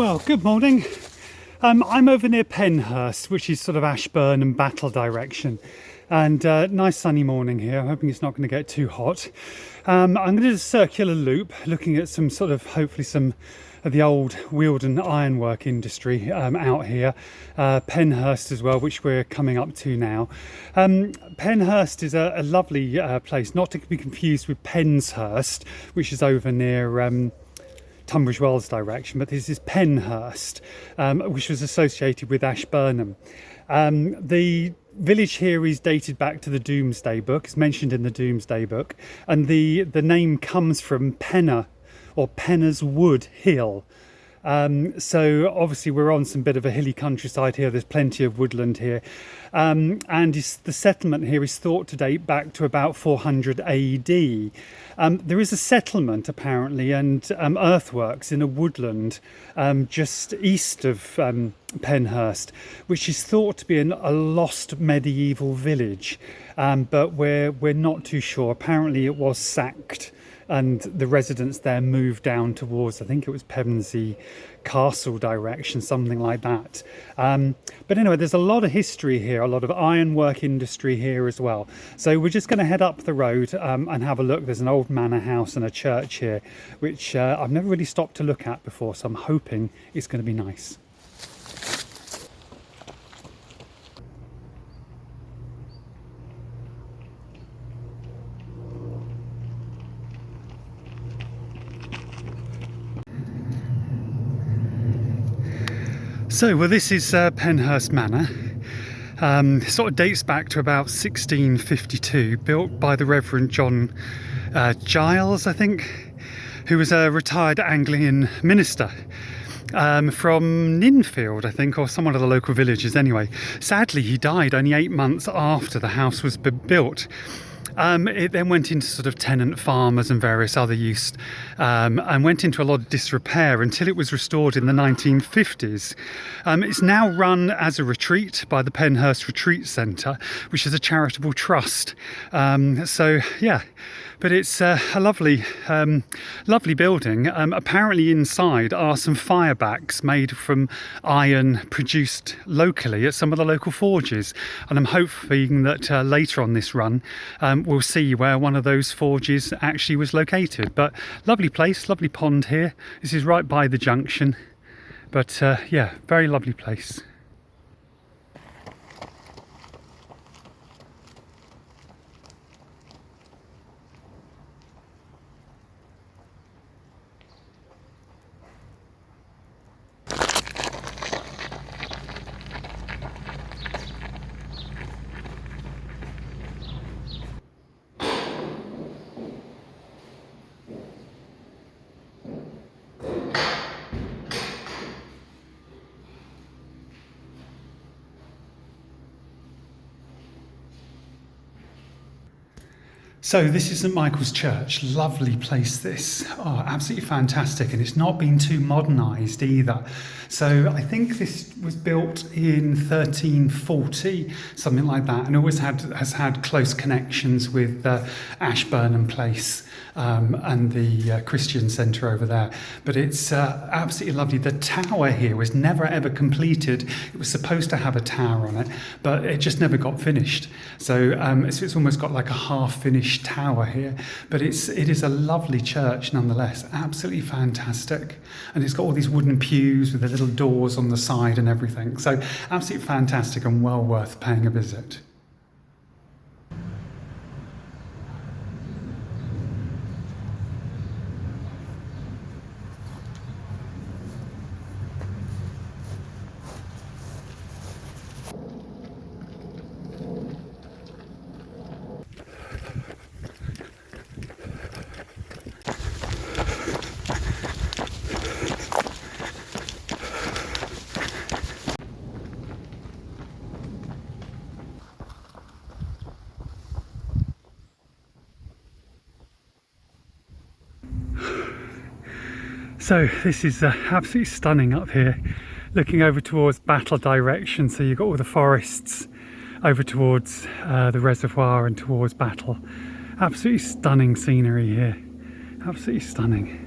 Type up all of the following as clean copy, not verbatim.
Well, good morning. I'm over near Penhurst, which is sort of Ashburn and Battle direction. And nice sunny morning here. I'm hoping it's not going to get too hot. I'm going to do a circular loop, looking at some sort of, hopefully some of the old Wealden ironwork industry out here. Penhurst as well, which we're coming up to now. Penhurst is a lovely place, not to be confused with Penshurst, which is over near Tunbridge Wells direction, but this is Penhurst, which was associated with Ashburnham. The village here is dated back to the Domesday Book. It's mentioned in the Domesday Book, and the name comes from Penna or Penna's Wood Hill. So obviously we're on some bit of a hilly countryside here. There's plenty of woodland here, and the settlement here is thought to date back to about 400 AD. There is a settlement apparently and earthworks in a woodland just east of Penhurst, which is thought to be a lost medieval village, but we're not too sure. Apparently it was sacked and the residents there moved down towards, I think it was Pevensey Castle direction, something like that. But anyway, there's a lot of history here, a lot of ironwork industry here as well. So we're just going to head up the road and have a look. There's an old manor house and a church here, which I've never really stopped to look at before, so I'm hoping it's going to be nice. So, well, this is Penhurst Manor. Sort of dates back to about 1652, built by the Reverend John Giles, I think, who was a retired Anglican minister from Ninfield, I think, or some one of the local villages anyway. Sadly, he died only 8 months after the house was built. It then went into sort of tenant farmers and various other use, and went into a lot of disrepair until it was restored in the 1950s. It's now run as a retreat by the Penhurst Retreat Centre, which is a charitable trust. So yeah, but it's a lovely building. Apparently inside are some firebacks made from iron produced locally at some of the local forges, and I'm hoping that later on this run we'll see where one of those forges actually was located. But lovely place, lovely pond here. This is right by the junction, but yeah, very lovely place. So this is St Michael's Church. Lovely place this. Oh, absolutely fantastic. And it's not been too modernised either. So I think this was built in 1340, something like that, and always has had close connections with Ashburnham Place and the Christian Centre over there. But it's absolutely lovely. The tower here was never ever completed. It was supposed to have a tower on it, but it just never got finished. So it's almost got like a half-finished tower here, but it is a lovely church nonetheless. Absolutely fantastic, and it's got all these wooden pews with the little doors on the side and everything. So absolutely fantastic and well worth paying a visit. So this is absolutely stunning up here, looking over towards Battle direction. So you've got all the forests over towards the reservoir and towards Battle. Absolutely stunning scenery here, absolutely stunning.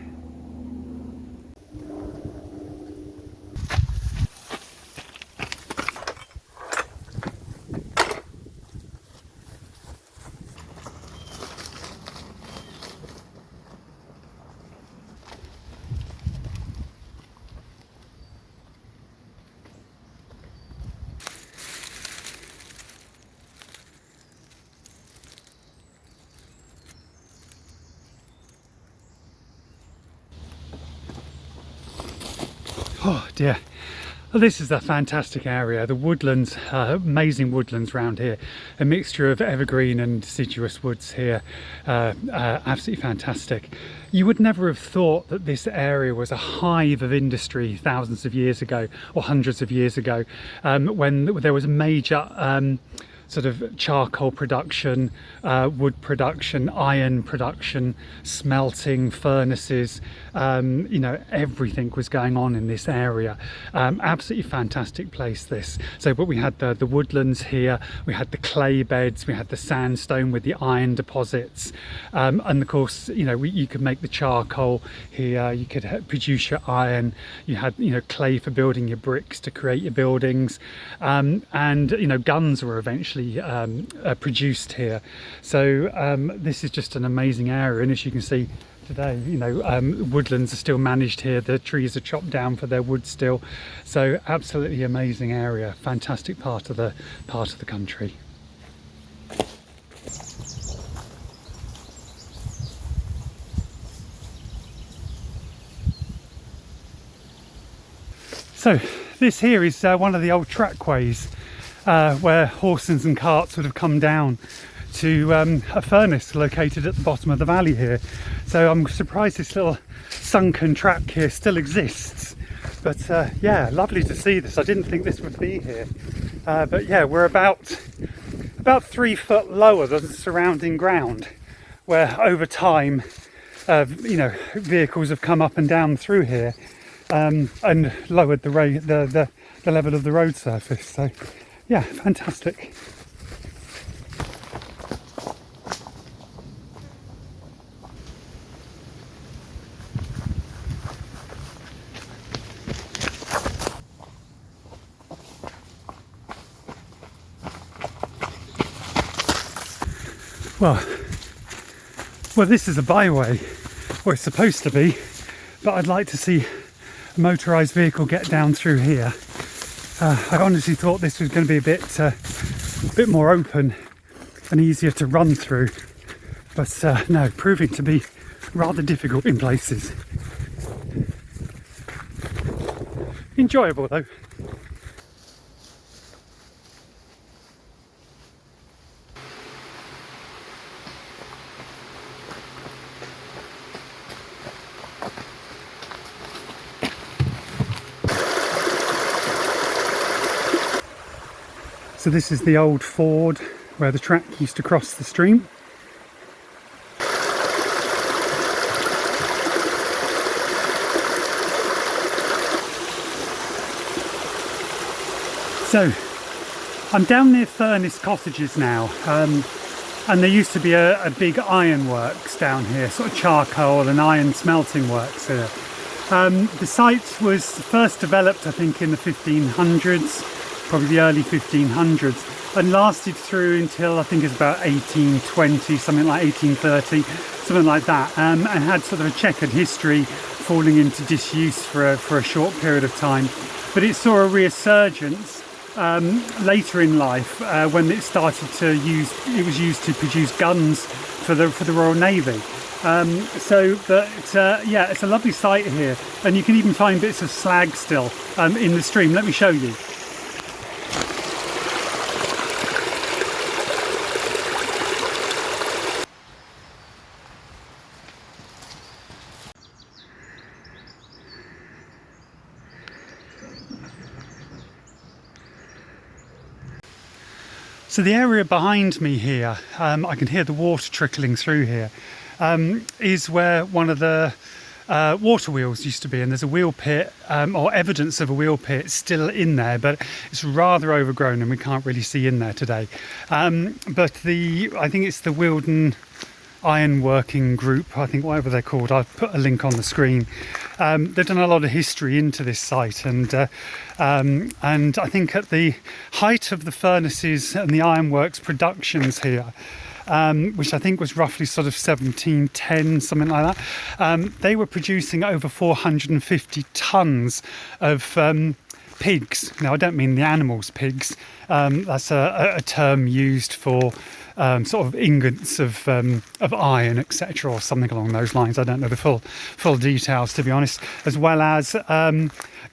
Oh dear. Well, this is a fantastic area. The woodlands, amazing woodlands around here. A mixture of evergreen and deciduous woods here. Absolutely fantastic. You would never have thought that this area was a hive of industry thousands of years ago, or hundreds of years ago, when there was a major sort of charcoal production, wood production, iron production, smelting, furnaces, you know, everything was going on in this area. Absolutely fantastic place this. So, but we had the woodlands here, we had the clay beds, we had the sandstone with the iron deposits, and of course, you know, you could make the charcoal here, you could produce your iron, you had, you know, clay for building your bricks to create your buildings, and, you know, guns were eventually produced here. So this is just an amazing area, and as you can see today, you know, woodlands are still managed here. The trees are chopped down for their wood still. So absolutely amazing area, fantastic part of the country. So this here is one of the old trackways where horses and carts would have come down to a furnace located at the bottom of the valley here. So I'm surprised this little sunken track here still exists. But yeah, lovely to see this. I didn't think this would be here. But yeah, we're about 3 foot lower than the surrounding ground, where over time, you know, vehicles have come up and down through here and lowered the level of the road surface. So yeah, fantastic. Well, this is a byway, or it's supposed to be, but I'd like to see a motorised vehicle get down through here. I honestly thought this was going to be a bit more open and easier to run through, but no, proving to be rather difficult in places. Enjoyable though. So this is the old ford where the track used to cross the stream. So I'm down near Furnace Cottages now, and there used to be a big iron works down here, sort of charcoal and iron smelting works here. The site was first developed, I think, in the 1500s. Probably the early 1500s, and lasted through until I think it's about 1820, something like 1830, something like that, and had sort of a checkered history, falling into disuse for a short period of time. But it saw a resurgence later in life when it started to it was used to produce guns for the Royal Navy. Yeah, it's a lovely site here, and you can even find bits of slag still in the stream. Let me show you. So the area behind me here, I can hear the water trickling through here, is where one of the water wheels used to be, and there's a wheel pit, or evidence of a wheel pit still in there, but it's rather overgrown and we can't really see in there today. But I think it's the Wilden Iron Working Group, I think, whatever they're called. I've put a link on the screen. They've done a lot of history into this site, and I think at the height of the furnaces and the ironworks productions here, which I think was roughly sort of 1710, something like that, they were producing over 450 tons of pigs. Now, I don't mean the animals pigs. That's a term used for sort of ingots of iron, etc., or something along those lines. I don't know the full details, to be honest. As well as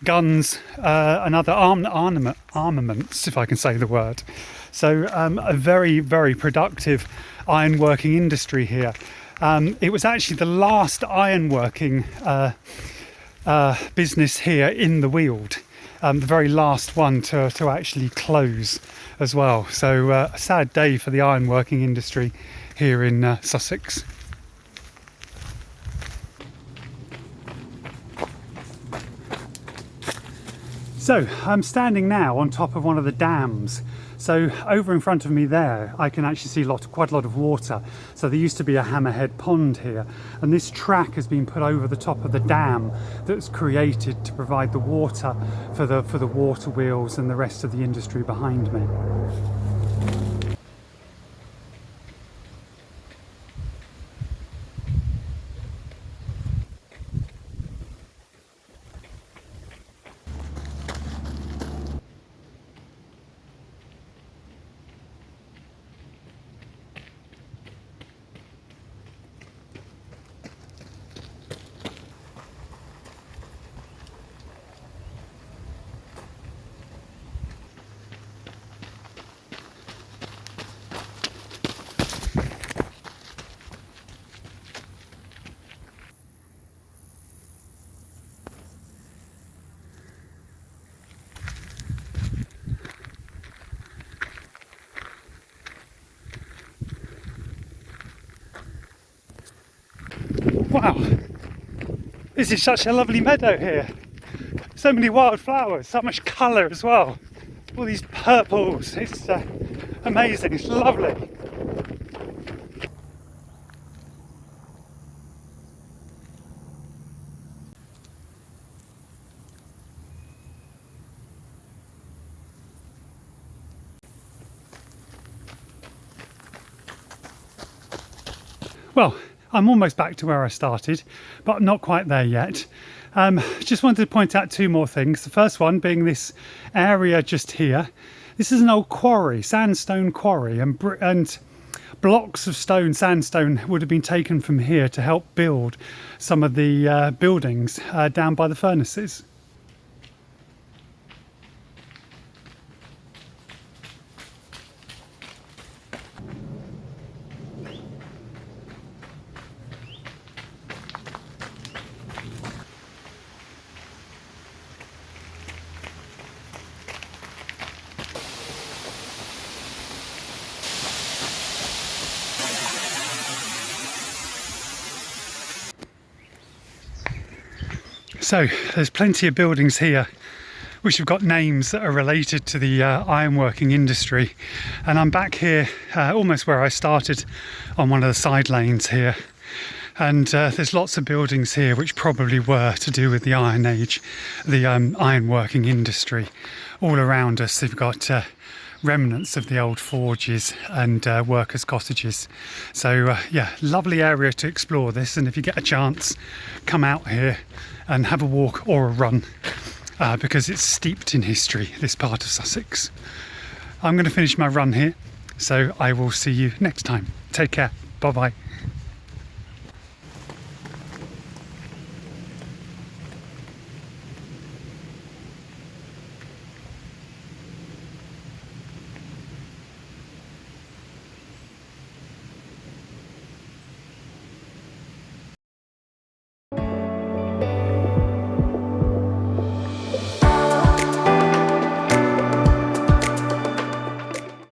guns and other armaments, if I can say the word. So a very, very productive ironworking industry here. It was actually the last ironworking business here in the Weald, the very last one to actually close as well. So a sad day for the ironworking industry here in Sussex. So I'm standing now on top of one of the dams. So over in front of me there, I can actually see quite a lot of water. So there used to be a hammerhead pond here, and this track has been put over the top of the dam that's created to provide the water for the water wheels and the rest of the industry behind me. Wow, this is such a lovely meadow here. So many wildflowers, so much colour as well. All these purples, it's amazing, it's lovely. Well, I'm almost back to where I started, but not quite there yet. Just wanted to point out two more things. The first one being this area just here. This is an old quarry, sandstone quarry, and blocks of sandstone would have been taken from here to help build some of the buildings down by the furnaces. So there's plenty of buildings here which have got names that are related to the ironworking industry, and I'm back here almost where I started on one of the side lanes here, and there's lots of buildings here which probably were to do with the Iron Age, the ironworking industry. All around us they've got remnants of the old forges and workers' cottages. So yeah, lovely area to explore this, and if you get a chance, come out here and have a walk or a run, because it's steeped in history, this part of Sussex. I'm going to finish my run here, so I will see you next time. Take care. Bye bye.